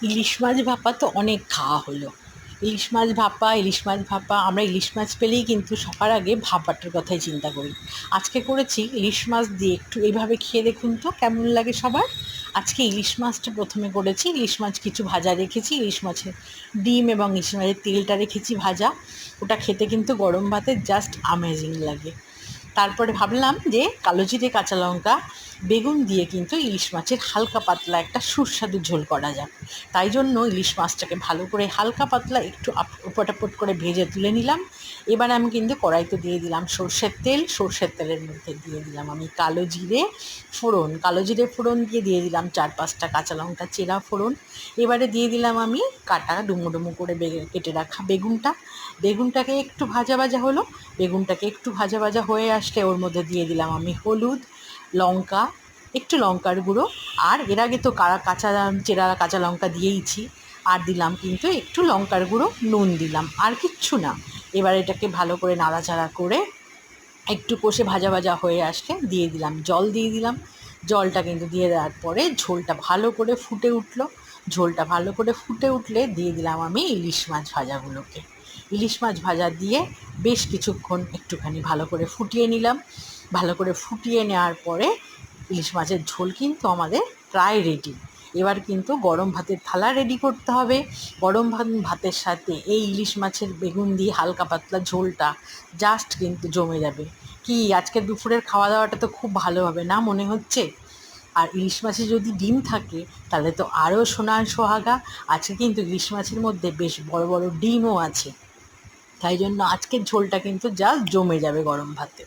ইলিশ মাছ ভাপা তো অনেক খাওয়া হলো। ইলিশ মাছ ভাপা আমরা ইলিশ মাছ পেলেই কিন্তু সবার আগে ভাপাটার কথাই চিন্তা করি। আজকে করেছি ইলিশ মাছ দিয়ে, একটু এইভাবে খেয়ে দেখুন তো কেমন লাগে সবার। আজকে ইলিশ মাছটা প্রথমে করেছি, ইলিশ মাছ কিছু ভাজা রেখেছি, ইলিশ মাছের ডিম এবং ইলিশ মাছের তেলটা রেখেছি ভাজা। ওটা খেতে কিন্তু গরম ভাতে জাস্ট আমেজিং লাগে। তারপরে ভাবলাম যে কালো জিরে, কাঁচা লঙ্কা, বেগুন দিয়ে কিন্তু ইলিশ মাছের হালকা পাতলা একটা সুস্বাদু ঝোল করা যাক। তাই জন্য ইলিশ মাছটাকে ভালো করে হালকা পাতলা একটু ওপটাপট করে ভেজে তুলে নিলাম। এবার আমি কিন্তু কড়াইতে দিয়ে দিলাম সর্ষের তেল। সর্ষের তেলের মধ্যে দিয়ে দিলাম আমি কালো জিরে ফোড়ন দিয়ে দিলাম 4-5টা কাঁচা লঙ্কা চেরা ফোড়ন। এবারে দিয়ে দিলাম আমি কাটা ডুমো ডুমো করে কেটে রাখা বেগুনটাকে একটু ভাজা ভাজা হলো। বেগুনটাকে একটু ভাজা ভাজা হয়ে আসলে ওর মধ্যে দিয়ে দিলাম আমি হলুদ, লঙ্কা, একটু লঙ্কার গুঁড়ো, আর এর আগে তো চেরা কাঁচা লঙ্কা দিয়েইছি, আর দিলাম কিন্তু একটু লঙ্কার গুঁড়ো, নুন দিলাম, আর কিচ্ছু না। এবার এটাকে ভালো করে নাড়াচাড়া করে একটু কষে ভাজা ভাজা হয়ে আসলে দিয়ে দিলাম। জলটা কিন্তু দিয়ে দেওয়ার পরে ঝোলটা ভালো করে ফুটে উঠলে দিয়ে দিলাম আমি ইলিশ মাছ ভাজাগুলোকে। ইলিশ মাছ ভাজা দিয়ে বেশ কিছুক্ষণ একটুখানি ভালো করে ফুটিয়ে নিলাম। ভালো করে ফুটিয়ে নেওয়ার পরে ইলিশ মাছের ঝোল কিন্তু আমাদের প্রায় রেডি। এবার কিন্তু গরম ভাতের থালা রেডি করতে হবে। গরম ভাতের সাথে এই ইলিশ মাছের বেগুন দিয়ে হালকা পাতলা ঝোলটা জাস্ট কিন্তু জমে যাবে। কি আজকে দুপুরের খাওয়া দাওয়াটা তো খুব ভালো হবে না মনে হচ্ছে? আর ইলিশ মাছে যদি ডিম থাকে তাহলে তো আরও সোনার সোহাগা। আজকে কিন্তু ইলিশ মাছের মধ্যে বেশ বড় বড় ডিমও আছে। তাই জন্য আজকের ঝোলটা কিন্তু জাস্ট জমে যাবে গরম ভাতে।